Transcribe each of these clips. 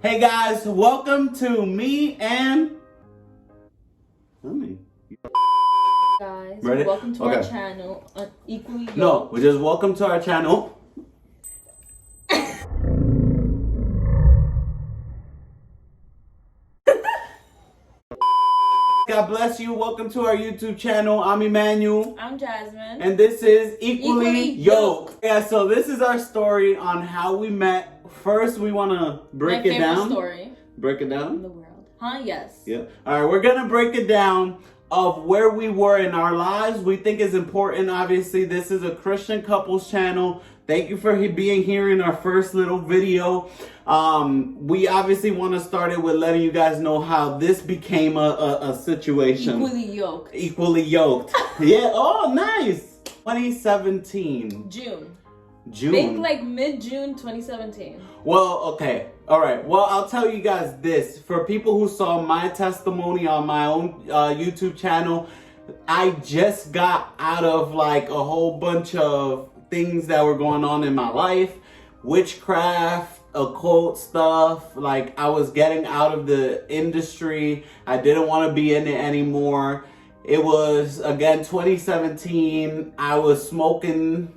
Hey guys, welcome to me and Guys, Ready? welcome to Okay. our channel, Equally Yoked. No, we just welcome to our channel. God bless you. Welcome to our YouTube channel. I'm Emmanuel. I'm Jasmine. And this is Equally Yoked. Yoked. Yeah, so this is our story on how we met. First, we want to break My it down. favorite story Break it in down? the world. Huh? Yes. Yeah. All right, we're going to break it down of where we were in our lives. We think it's important. Obviously, this is a Christian couples channel. Thank you for being here in our first little video. We obviously want to start it with letting you guys know how this became a situation. Equally Yoked. Equally Yoked. Yeah. Oh, nice. 2017. June. June. Like mid-June 2017. Well, okay. All right. Well, I'll tell you guys this. For people who saw my testimony on my own YouTube channel, I just got out of like a whole bunch of things that were going on in my life. Witchcraft, occult stuff. Like, I was getting out of the industry. I didn't want to be in it anymore. It was, again, 2017. I was smoking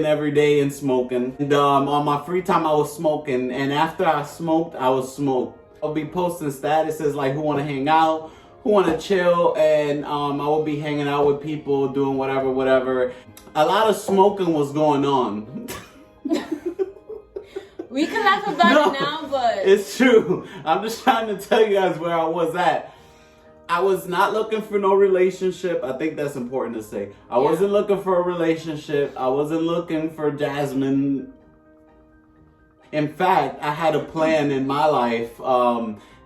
every day and smoking. And on my free time, I was smoking. And after I smoked, I was smoked. I'll be posting statuses like who want to hang out, who want to chill. And I will be hanging out with people, doing whatever. A lot of smoking was going on. We can laugh about it now, but it's true. I'm just trying to tell you guys where I was at. I was not looking for no relationship. I think that's important to say. I wasn't looking for a relationship. I wasn't looking for Jasmine. In fact, I had a plan in my life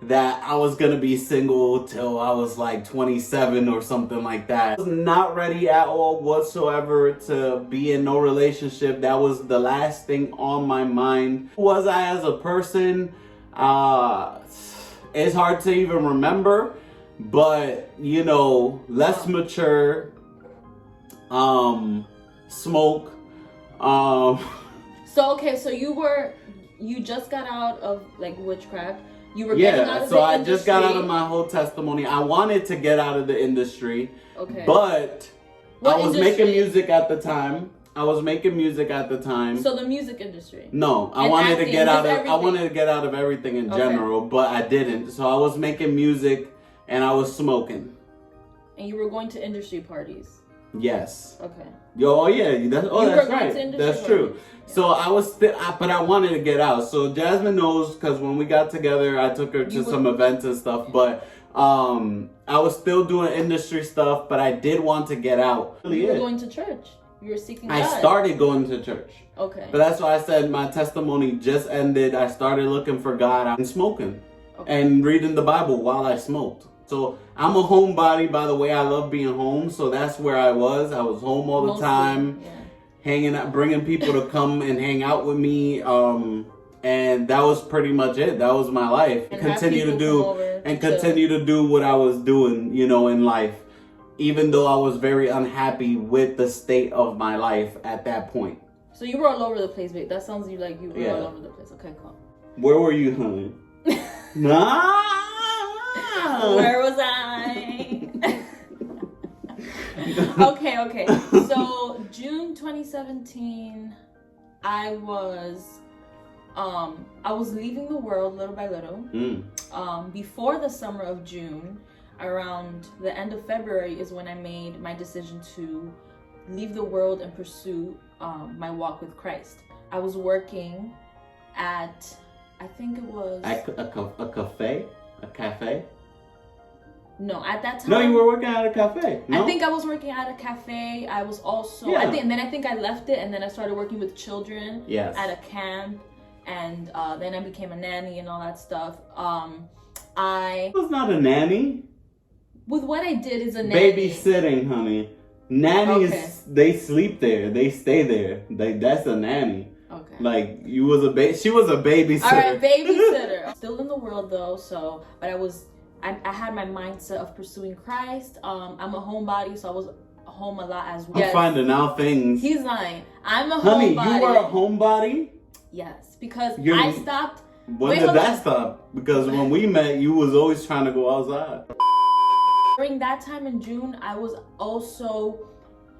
that I was going to be single till I was like 27 or something like that. I was not ready at all whatsoever to be in no relationship. That was the last thing on my mind. Who was I as a person? It's hard to even remember. But, you know, less mature, smoke, So you just got out of like witchcraft. You were getting out of so the I industry. just got out of my whole testimony. I wanted to get out of the industry. Okay. But What I was industry? making music at the time. So the music industry. No, I And wanted to acting, get out of everything. I wanted to get out of everything in general, but I didn't. So I was making music and I was smoking. And you were going to industry parties. Yes. Okay. That's going right. to industry That's true. parties. Yeah. So I was still, but I wanted to get out. So Jasmine knows because when we got together, I took her to some events and stuff. But I was still doing industry stuff, but I did want to get out. You were going to church. You were seeking God. I started going to church. Okay. But that's why I said my testimony just ended. I started looking for God and smoking and reading the Bible while I smoked. So I'm a homebody, by the way. I love being home. So that's where I was. I was home all the time, hanging out, bringing people to come and hang out with me. And that was pretty much it. That was my life. And continue to do what I was doing, you know, in life. Even though I was very unhappy with the state of my life at that point. So you were all over the place, babe. That sounds like you were all over the place. Okay, cool. Where were you, honey? Where was I? Okay. So June 2017, I was leaving the world little by little. Before the summer of June, around the end of February is when I made my decision to leave the world and pursue my walk with Christ. I was working at, I think it was a cafe. No, at that time. No, you were working at a cafe. No? I think I was working at a cafe. I was also. I think I left it, and then I started working with children. Yes. At a camp, and then I became a nanny and all that stuff. I was not a nanny. With what I did is a nanny. Babysitting, honey. Nannies, they sleep there. They stay there. That's a nanny. Okay. Like she was a babysitter. All right, babysitter. Still in the world though, but I had my mindset of pursuing Christ. I'm a homebody, so I was home a lot as well. I'm finding out things. He's lying. I'm a homebody. homebody. Honey, you were a homebody? Yes, because I stopped When did that stop? Because when we met, you was always trying to go outside. During that time in June, I was also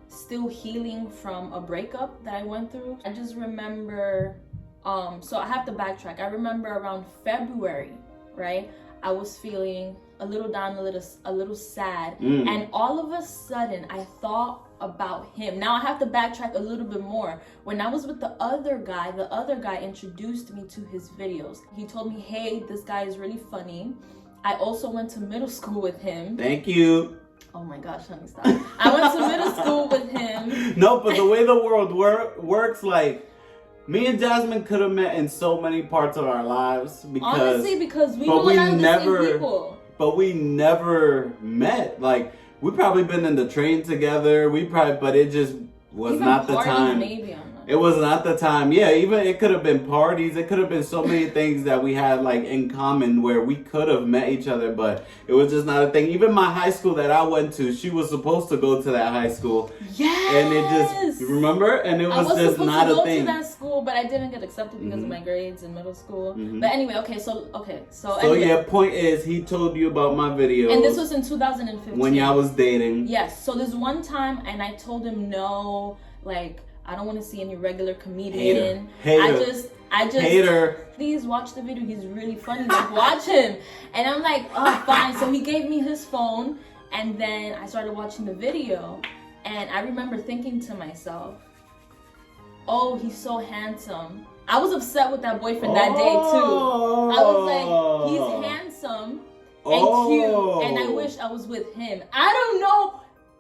still healing from a breakup that I went through. I just remember, so I have to backtrack. I remember around February, right? I was feeling a little down, a little sad. And all of a sudden, I thought about him. Now I have to backtrack a little bit more. When I was with the other guy introduced me to his videos. He told me, hey, this guy is really funny. I also went to middle school with him. Thank you. Oh my gosh, honey, stop. I went to middle school with him. No, but the way the world works, like, me and Jasmine could have met in so many parts of our lives. Honestly, because we know a lot of the same people. But we never met. Like, we probably been in the train together. But it just was even not the time. Maybe, it was not the time. Yeah, even it could have been parties. It could have been so many things that we had like in common where we could have met each other, but it was just not a thing. Even my high school that I went to, she was supposed to go to that high school. Yes. And it just, you remember? And it was just not a thing. I was supposed to go to that school, but I didn't get accepted because of my grades in middle school. But anyway, so anyway. Yeah, point is, he told you about my videos. And this was in 2015. When y'all was dating. Yes. So this one time, and I told him no, like, I don't want to see any regular comedian. Hater. I just Hater. Please watch the video. He's really funny. Like, watch him. And I'm like, oh, fine. So he gave me his phone, and then I started watching the video, and I remember thinking to myself, oh, he's so handsome. I was upset with that boyfriend that day too. I was like, he's handsome and cute, and I wish I was with him. I don't know.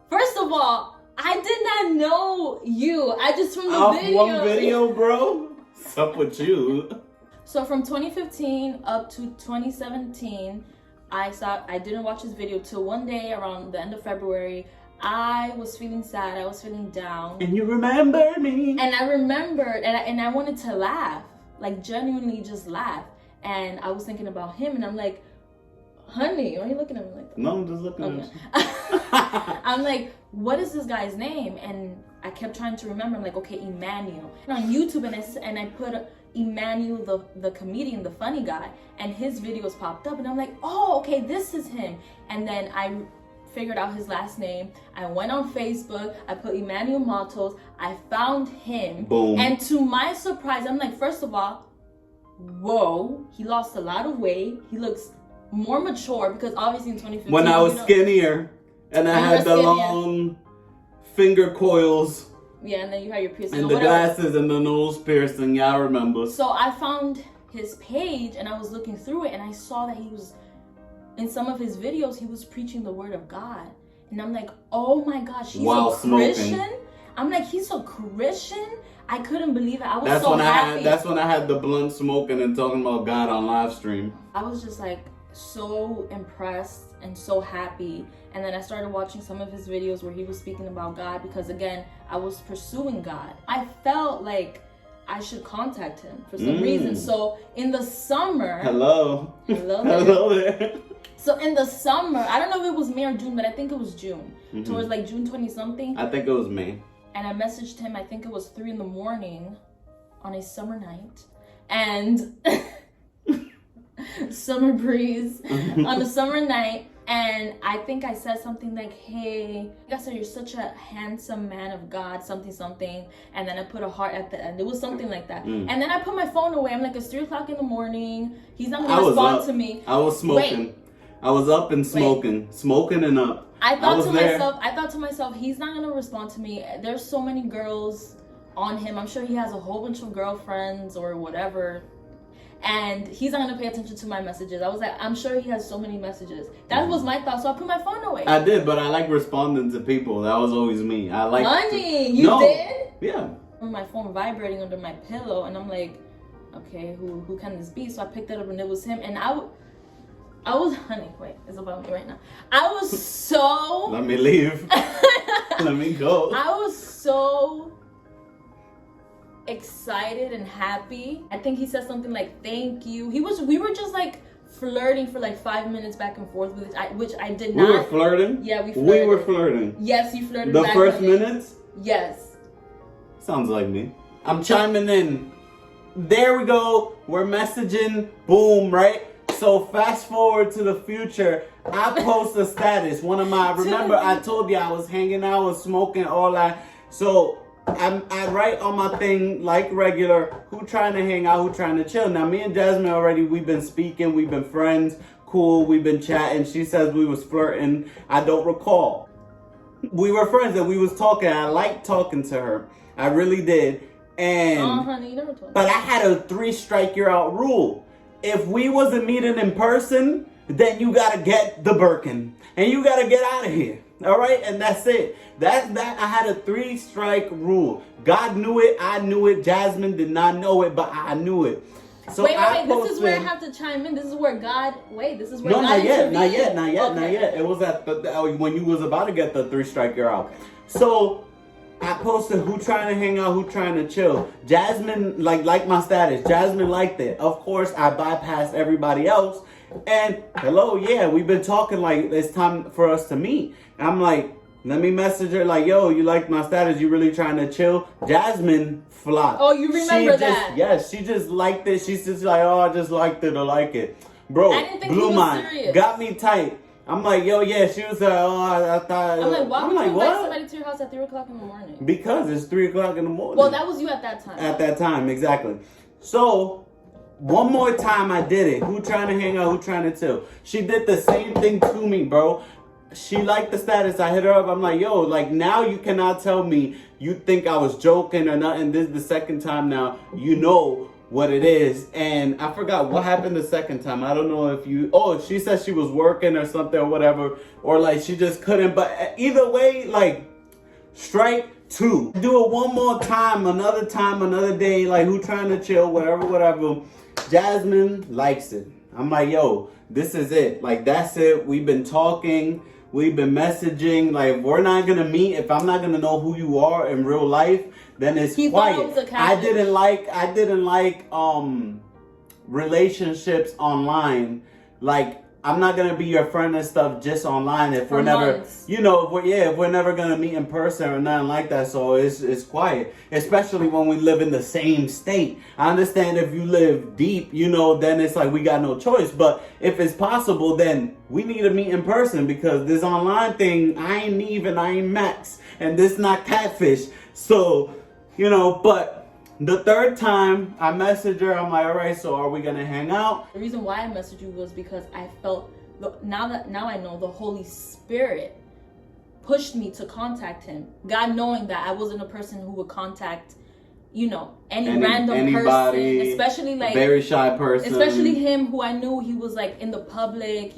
First of all, I did not know you. I just from the video. One video, bro? What's up with you? So from 2015 up to 2017, I didn't watch his video till one day around the end of February. I was feeling sad. I was feeling down. And you remember me. And I remembered, and I wanted to laugh, like genuinely just laugh. And I was thinking about him, and I'm like, honey, why are you looking at me like that? No, I'm just looking at you. I'm like, what is this guy's name? And I kept trying to remember. I'm like, okay, Emmanuel. And on YouTube, and I put Emmanuel, the comedian, the funny guy, and his videos popped up, and I'm like, oh, okay, this is him. And then I figured out his last name. I went on Facebook. I put therealematos. I found him. Boom. And to my surprise, I'm like, first of all, whoa, he lost a lot of weight. He looks more mature because obviously in 2015. When I was skinnier and I had the long finger coils. Yeah, and then you had your piercing. And the glasses and the nose piercing. Yeah, I remember. So I found his page and I was looking through it and I saw that he was, in some of his videos, he was preaching the word of God. And I'm like, oh my gosh, he's a Christian? Smoking. I'm like, he's a Christian? I couldn't believe it. I was so happy. That's when I had the blunt smoking and talking about God on live stream. I was just like so impressed and so happy. And then I started watching some of his videos where he was speaking about God because, again, I was pursuing God. I felt like I should contact him for some reason. So in the summer... Hello there. Hello there. So in the summer, I don't know if it was May or June, but I think it was June. Towards like June 20-something. I think it was May. And I messaged him, I think it was 3 a.m. on a summer night. And summer breeze on a summer night. And I think I said something like, hey, I said, you're such a handsome man of God, something. And then I put a heart at the end. It was something like that. And then I put my phone away. I'm like, it's 3 o'clock in the morning. He's not going to respond to me. I was smoking. Wait. I was up and smoking. Smoking and up. I thought to myself, he's not going to respond to me. There's so many girls on him. I'm sure he has a whole bunch of girlfriends or whatever. And he's not going to pay attention to my messages. I was like, I'm sure he has so many messages. That was my thought. So I put my phone away. I did, but I like responding to people. That was always me. I like. Honey, you did? Yeah. My phone vibrating under my pillow. And I'm like, okay, who can this be? So I picked it up and it was him. And I was, honey, wait, it's about me right now. I was so... Let me leave. Let me go. I was so excited and happy. I think he said something like, thank you. We were just like flirting for like 5 minutes back and forth, which I did not. We were flirting? Yeah, we flirted. We were flirting. Yes, you flirted the back first minutes? Yes. Sounds like me. I'm chiming in. there we go. We're messaging. Boom, right? So fast forward to the future. I post a status. Remember I told you I was hanging out and smoking all that. So I write on my thing like regular, who trying to hang out, who trying to chill. Now me and Jasmine already, we've been speaking, we've been friends, cool, we've been chatting. She says we was flirting. I don't recall. We were friends and we was talking. I liked talking to her. I really did. And honey, you never told me. But I had a 3-strike you're out rule. If we wasn't meeting in person, then you gotta get the Birkin and you gotta get out of here. All right, and that's it. That I had a 3-strike rule. God knew it. I knew it. Jasmine did not know it, but I knew it. So wait. This is where I have to chime in. This is where God. Wait. This is where God not yet. Okay. Not yet. It was at when you was about to get the 3-strike you're out. So I posted who trying to hang out, who trying to chill. Jasmine like my status. Jasmine liked it. Of course, I bypassed everybody else. And hello, yeah, we've been talking like it's time for us to meet. I'm like, let me message her like, yo, you like my status? You really trying to chill? Jasmine flopped. Oh, you remember that? Yes, she just liked it. She's just like, oh, I just liked it. I like it. Bro, I didn't think blew he was mine. serious. Got me tight. I'm like, yo, yeah. She was like, oh, I thought. I'm like, why would you invite what? somebody to your house at 3 o'clock in the morning? Because it's 3 o'clock in the morning. Well, that was you at that time. At that time, exactly. So, one more time I did it. Who trying to hang out, who trying to chill. She did the same thing to me, bro. She liked the status. I hit her up. I'm like, yo, like now you cannot tell me you think I was joking or nothing. This is the second time now. You know what it is. And I forgot what happened the second time. I don't know if you... Oh, she said she was working or something or whatever. Or like she just couldn't. But either way, like strike 2. Do it one more time, another day. Like who trying to chill, whatever. Jasmine likes it. I'm like, yo, this is it. Like, that's it. We've been talking. We've been messaging. Like, we're not going to meet. If I'm not going to know who you are in real life, then it's quiet. Thought it was a I didn't like relationships online. Like, I'm not gonna be your friend and stuff just online if we're never, if we're never gonna meet in person or nothing like that. So it's quiet, especially when we live in the same state. I understand if you live deep, then it's like we got no choice. But if it's possible, then we need to meet in person because this online thing, I ain't Neve and I ain't Max, and this not catfish. So, but. The third time I messaged her, I'm like, all right, so are we gonna hang out? The reason why I messaged you was because I felt, now I know the Holy Spirit pushed me to contact him. God knowing that I wasn't a person who would contact, any random anybody, person, especially like very shy person, especially him who I knew he was like in the public.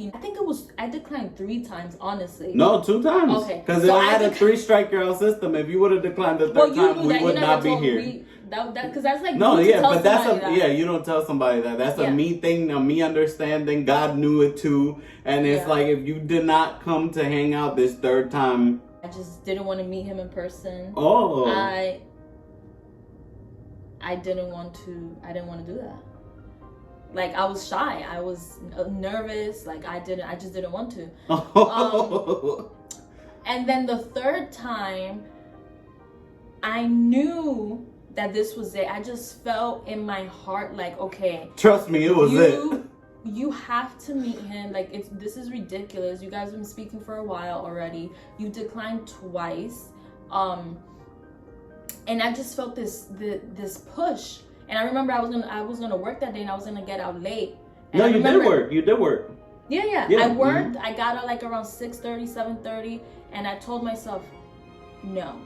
I declined 3 times, honestly. No, 2 times. Okay, because so I had a 3-strike you're out system. If you would have declined the third time, we would not be here. Because that's like no, yeah, but that. You don't tell somebody that. That's a me thing, a me understanding. God knew it too, and it's like if you did not come to hang out this third time, I just didn't want to meet him in person. Oh, I didn't want to do that. Like I was shy, I was nervous. Like I just didn't want to. And then the third time, I knew that this was it. I just felt in my heart like, okay. Trust me, it was it. You have to meet him. Like this is ridiculous. You guys have been speaking for a while already. You declined twice. And I just felt this push. And I remember I was gonna work that day and I was gonna get out late. And no, you did work. Yeah. I worked. I got out like around 6:30, 7:30, and I told myself, no,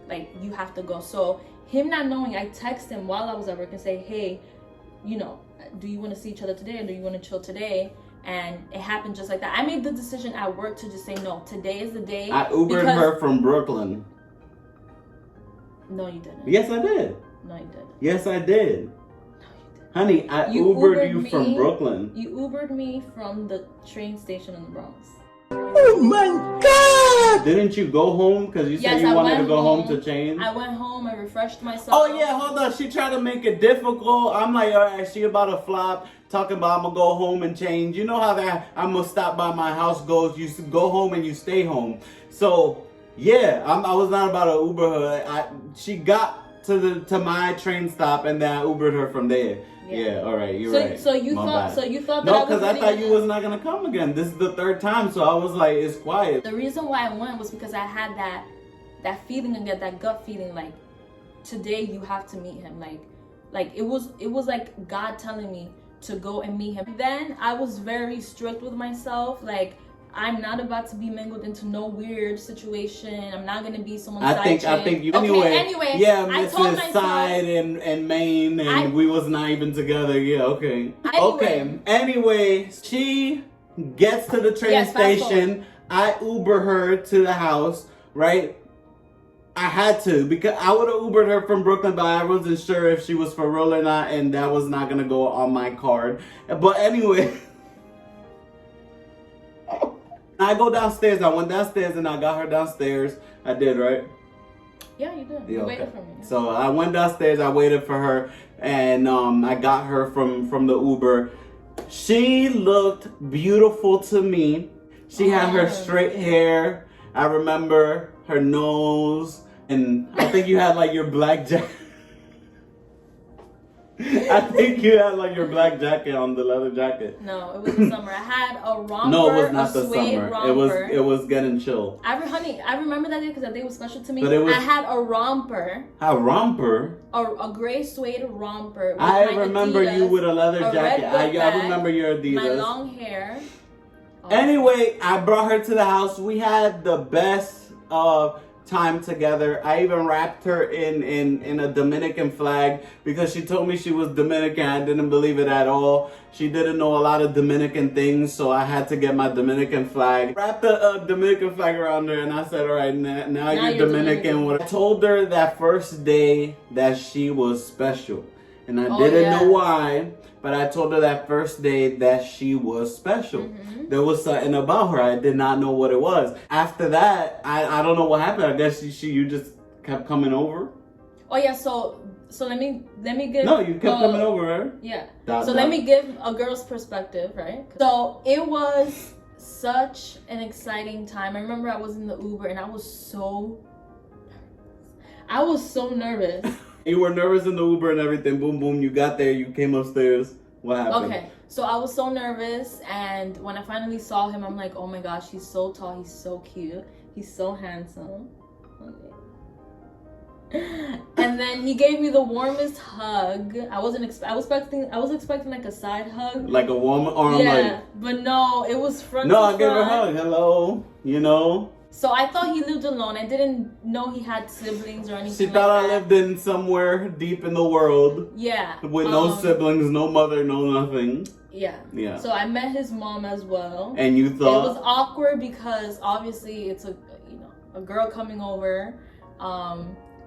like you have to go. So him not knowing, I text him while I was at work and say, hey, do you want to see each other today or do you want to chill today? And it happened just like that. I made the decision at work to just say, no, today is the day. I Ubered her from Brooklyn. No, you didn't. Yes, I did. No, you didn't. Yes, I did. No, you didn't. Honey, I Ubered you from Brooklyn. You Ubered me from the train station in the Bronx. Oh my God! Didn't you go home because you said you wanted to go home to change? I went home. I refreshed myself. Oh yeah, hold on. She tried to make it difficult. I'm like, all right, she about to flop. Talking about I'm gonna go home and change. You know how that I'm gonna stop by my house goes. You go home and you stay home. So yeah, I was not about to Uber her. She got to my train stop, and then I Ubered her from there. Yeah, all right, you're right. So you My thought bad. so you thought that No, I because was I thought you was not gonna come again. This is the third time, so I was like, it's quiet. The reason why I went was because I had that feeling again, that gut feeling, like today you have to meet him. Like it was like God telling me to go and meet him. Then I was very strict with myself, like I'm not about to be mingled into no weird situation. I'm not gonna be someone's side chick. I think you. Okay, anyway, yeah, I told Mrs. myself, Side and Maine, and we was not even together. Yeah, okay. Anyway. Anyway, she gets to the train station. I Uber her to the house, right? I had to, because I would have Ubered her from Brooklyn, but I wasn't sure if she was for real or not, and that was not gonna go on my card. But anyway. I go downstairs. I went downstairs and I got her downstairs. I did, right? Yeah, you did. You waited for me. So I went downstairs. I waited for her, and I got her from the Uber. She looked beautiful to me. She had her straight hair. I remember her nose, and I think you had like your black jacket. I think you had like your black jacket on, the leather jacket. No, it was the summer. I had a romper. No, it was not the summer. Romper. It was getting chill. Honey, I remember that day because that day was special to me. But it was, I had a romper. A romper? A gray suede romper. With I remember Adidas, you with a leather jacket. I remember your Adidas. My long hair. Anyway, I brought her to the house. We had the best time together. I even wrapped her in a Dominican flag because she told me she was Dominican. I didn't believe it at all. She didn't know a lot of Dominican things, so I had to get my Dominican flag. Wrapped the Dominican flag around her, and I said, all right, now you're Dominican. I told her that first day that she was special, and I didn't know why, but I told her that first day that she was special. Mm-hmm. There was something about her. I did not know what it was. After that, I don't know what happened. I guess you just kept coming over. Oh yeah, so let me give. No, you kept coming over, right? Yeah. Let me give a girl's perspective, right? So it was such an exciting time. I remember I was in the Uber and I was so nervous. You were nervous in the Uber and everything. Boom, boom. You got there. You came upstairs. What happened? Okay. So I was so nervous, and when I finally saw him, I'm like, oh my gosh, he's so tall. He's so cute. He's so handsome. Okay. And then he gave me the warmest hug. I was expecting like a side hug. Like a warm arm. Yeah. But no, it was front to No, front. I gave her a hug. Hello. You know. So I thought he lived alone. I didn't know he had siblings or anything. She thought I lived in somewhere deep in the world. Yeah. With no siblings, no mother, no nothing. Yeah. Yeah. So I met his mom as well. And you thought it was awkward because obviously it's a girl coming over,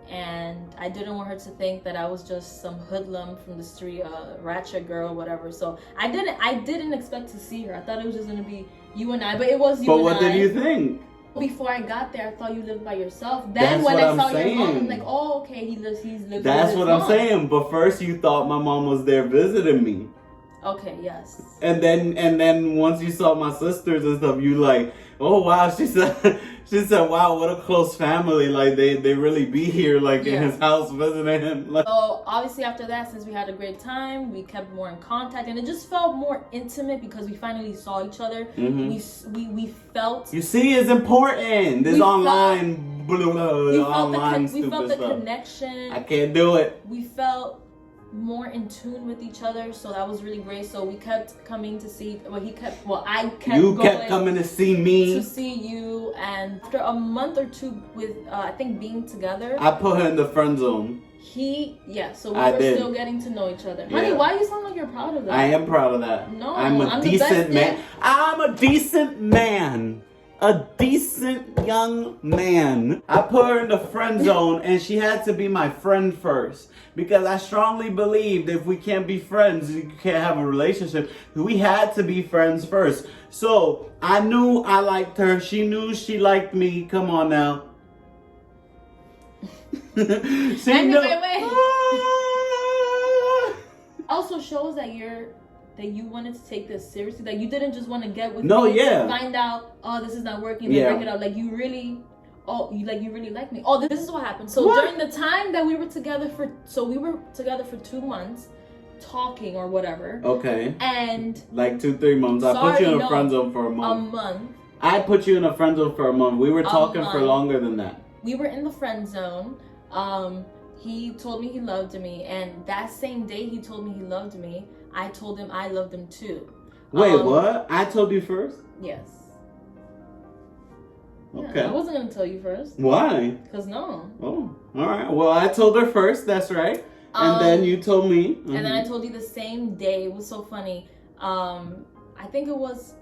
and I didn't want her to think that I was just some hoodlum from the street, ratchet girl, whatever. So I didn't expect to see her. I thought it was just gonna be you and I, but it was you and I. But what did you think? Before I got there, I thought you lived by yourself. Then when I saw your mom, I'm like, oh, okay, he's living with his That's what I'm saying. But first you thought my mom was there visiting me. Okay, yes. And then once you saw my sisters and stuff, you like, oh wow, she said, wow, what a close family. Like they really be here, like in his house visiting him. Like, so obviously after that, since we had a great time, we kept more in contact, and it just felt more intimate because we finally saw each other. Mm-hmm. We felt. You see, it's important. This online, we felt the stuff. connection. I can't do it. We felt more in tune with each other, so that was really great. So we kept coming to see. I kept coming to see me, to see you, and after a month or two with I think being together, I put her in the friend zone. So we were still getting to know each other. Yeah. Honey, why you sound like you're proud of that? I am proud of that. No, I'm a decent man. I'm a decent man. A decent young man. I put her in the friend zone, and she had to be my friend first. Because I strongly believed if we can't be friends, you can't have a relationship. We had to be friends first. So I knew I liked her. She knew she liked me. Come on now. Wait. Also shows that you wanted to take this seriously. That you didn't just want to get with me. To find out, oh, this is not working. Then break it up. Like you really oh, you really like me. Oh, this is what happened. So What? during the time that we were together for 2 months, talking or whatever. Okay. And like 2-3 months. I put you in a friend zone for a month. A month. I put you in a friend zone for a month. We were talking for longer than that. We were in the friend zone. He told me he loved me, and that same day he told me he loved me, I told him I loved him too. Wait, what? I told you first? Yes. Okay. Yeah, I wasn't gonna tell you first. Why? Cause no. Oh, all right. Well, I told her first. That's right. And then you told me. And then I told you the same day. It was so funny. I think it was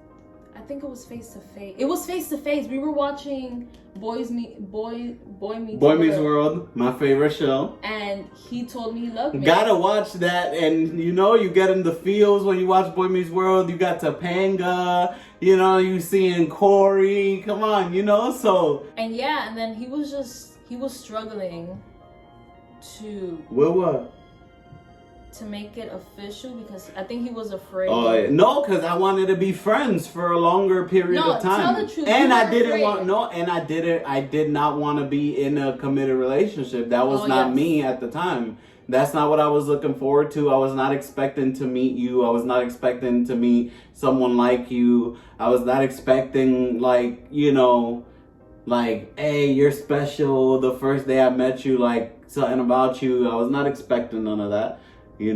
face to face. It was face to face. We were watching Boy Meets World, my favorite show. And he told me he loved me. Gotta watch that, and you get in the feels when you watch Boy Meets World. You got Topanga, you seeing Corey. Come on, so. And yeah, and then he was struggling to. What? To make it official, because I think he was afraid. Oh yeah. No, because I wanted to be friends for a longer period of time. Tell the truth. And I did not want to be in a committed relationship. That was not me at the time. That's not what I was looking forward to. I was not expecting to meet you. I was not expecting to meet someone like you. I was not expecting hey, you're special. The first day I met you, something about you. I was not expecting none of that. I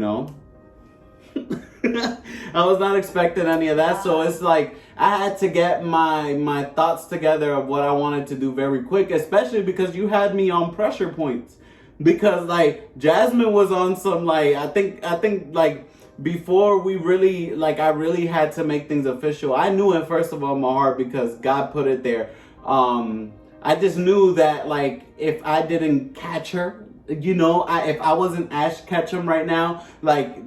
was not expecting any of that. So it's like I had to get my thoughts together of what I wanted to do very quick, especially because you had me on pressure points. Because Jasmine was on some I think before we really I really had to make things official. I knew it first of all in my heart because God put it there. I just knew that if I didn't catch her, if I wasn't Ash Ketchum right now,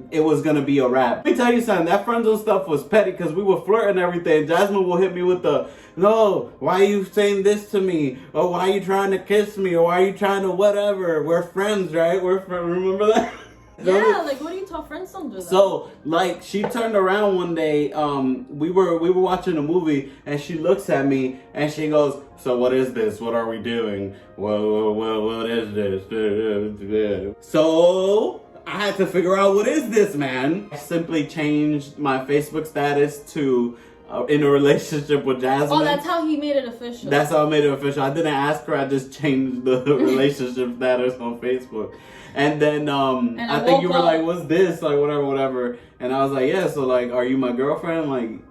it was gonna be a wrap. Let me tell you something, that friend zone stuff was petty because we were flirting and everything. Jasmine will hit me with no, why are you saying this to me? Or why are you trying to kiss me? Or why are you trying to whatever? We're friends, right? Remember that? Yeah, what do you tell friends don't do that? So, she turned around one day, we were watching a movie, and she looks at me, and she goes, so what is this? What are we doing? Well, what is this? So, I had to figure out what is this, man? I simply changed my Facebook status to in a relationship with Jasmine. Oh, that's how he made it official. That's how I made it official. I didn't ask her, I just changed the relationship status on Facebook. And then I think you were like, what's this? Whatever. And I was like, yeah, so are you my girlfriend? And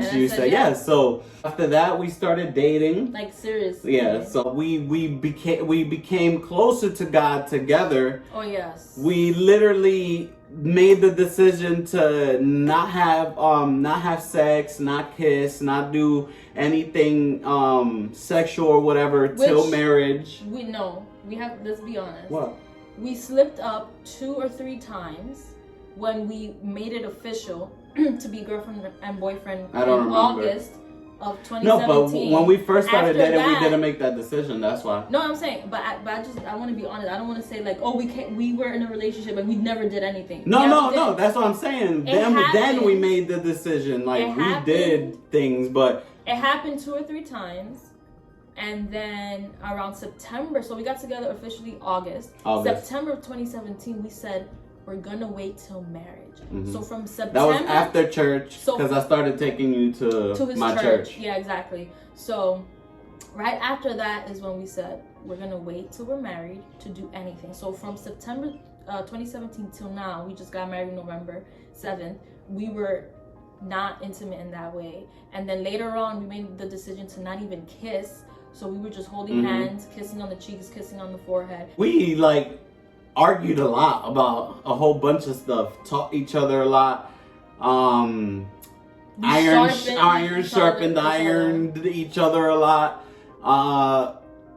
she said yes. So after that we started dating. Seriously. Yeah, so we became closer to God together. Oh yes. We literally made the decision to not have sex, not kiss, not do anything sexual or whatever till marriage. Let's be honest. What? We slipped up 2 or 3 times when we made it official to be girlfriend and boyfriend in August of 2017. No, but when we first started dating, we didn't make that decision. That's why. No, I'm saying, but I want to be honest. I don't want to say we were in a relationship and we never did anything. No. That's what I'm saying. Then we made the decision. We did things, but it happened 2 or 3 times. And then around September, so we got together officially August. September of 2017, we said we're gonna wait till marriage. Mm-hmm. So from September, that was after church, because I started taking you to his my church. Yeah, exactly. So right after that is when we said we're gonna wait till we're married to do anything. So from September 2017 till now, we just got married November 7th. We were not intimate in that way, and then later on we made the decision to not even kiss. So we were just holding hands, kissing on the cheeks, kissing on the forehead. We argued a lot about a whole bunch of stuff, taught each other a lot. Iron sharpened each other a lot.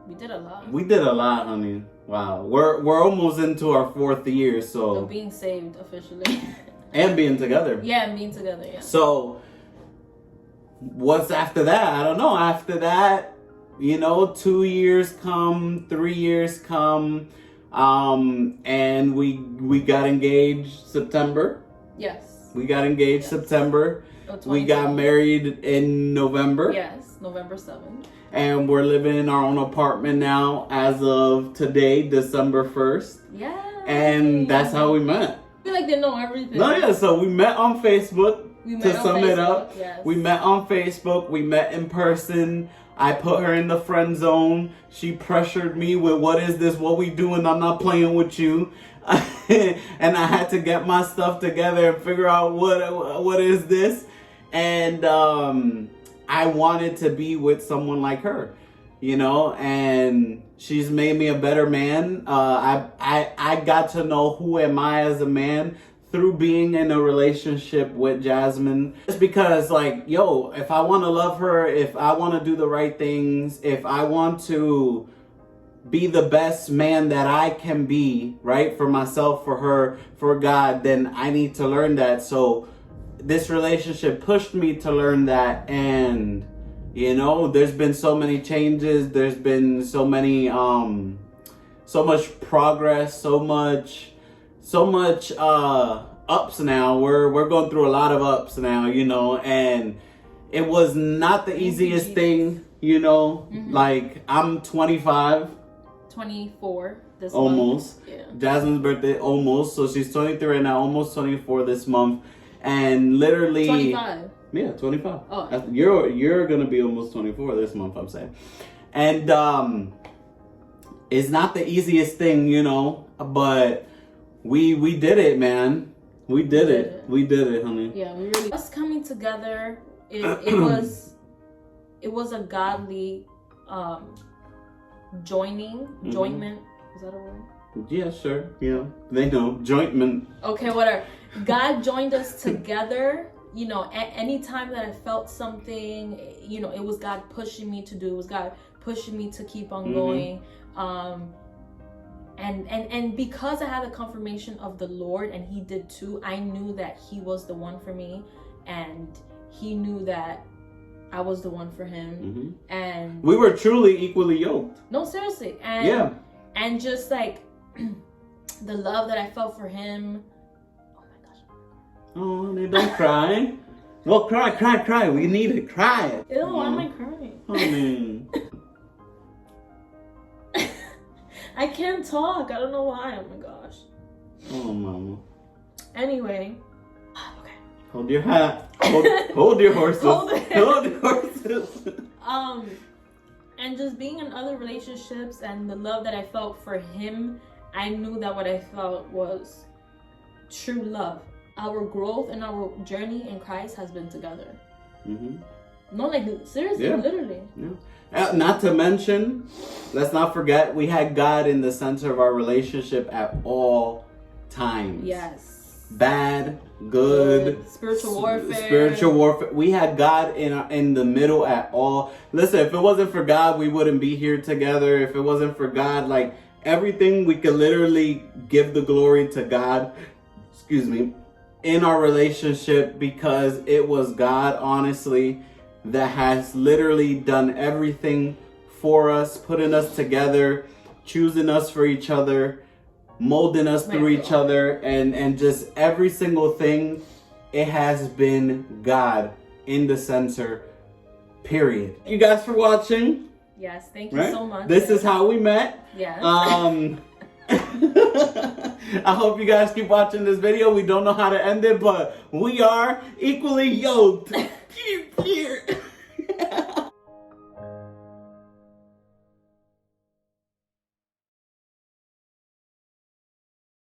We did a lot. We did a lot, honey. Wow. We're almost into our 4th year, so of being saved officially. And being together. Yeah, and being together, yeah. So what's after that? I don't know. After that, 2 years come, 3 years come, and we got engaged September. Yes. We got engaged September. We got married in November. Yes, November 7th. And we're living in our own apartment now as of today, December 1st. Yeah. And that's how we met. I feel like they know everything. No, yeah, so we met on Facebook. To sum it up, yes. We met on Facebook. We met in person. I put her in the friend zone. She pressured me with, what is this? What we doing? I'm not playing with you. And I had to get my stuff together and figure out what is this. And I wanted to be with someone like her, you know, and she's made me a better man. I got to know who am I as a man through being in a relationship with Jasmine. Just because, like, yo, if I want to love her, if I want to do the right things, if I want to be the best man that I can be, right, for myself, for her, for God, then I need to learn that. So this relationship pushed me to learn that. And, you know, there's been so many changes. There's been so many, so much progress, so much ups now. We're going through a lot of ups now, you know, and it was not the easiest thing, you know. Like, I'm 25. 24 this almost month. Yeah. Jasmine's birthday almost, so she's 23 right now, almost 24 this month, and literally 25. Yeah, 25. Oh, you're gonna be almost 24 this month, I'm saying. And it's not the easiest thing, you know, but we did it, man. We did it, honey. Yeah, we really, us coming together, it was a godly jointment. Is that a word? Yeah, sure. Yeah, they know. Jointment. Okay, whatever. God joined us together. You know, any time that I felt something, you know, it was God pushing me to do. It was God pushing me to keep on going. And because I had the confirmation of the Lord, and He did too, I knew that He was the one for me, and He knew that I was the one for Him. And we were truly equally yoked. No, seriously. And yeah. And just like the love that I felt for Him. Oh my gosh. Oh, they don't cry. Well, cry. We need it. Cry. Ew, why am I crying? I mean, I can't talk. I don't know why. Oh my gosh. Oh, mama. Anyway. Okay. Hold your hat. Hold your horses. Hold your horses. And just being in other relationships and the love that I felt for Him, I knew that what I felt was true love. Our growth and our journey in Christ has been together. No, like, seriously, literally. Yeah. Not to mention, let's not forget, we had God in the center of our relationship at all times. Yes. Bad, good, spiritual warfare. We had God in the middle at all. Listen, if it wasn't for God, we wouldn't be here together. If it wasn't for God, like, everything, we could literally give the glory to God. Excuse me. In our relationship, because it was God, honestly, that has literally done everything for us, putting us together, choosing us for each other, molding us through each other, and just every single thing. It has been God in the center, period. Thank you guys for watching. Yes, thank you so much. This is how we met. Yes. I hope you guys keep watching this video. We don't know how to end it, but we are equally yoked.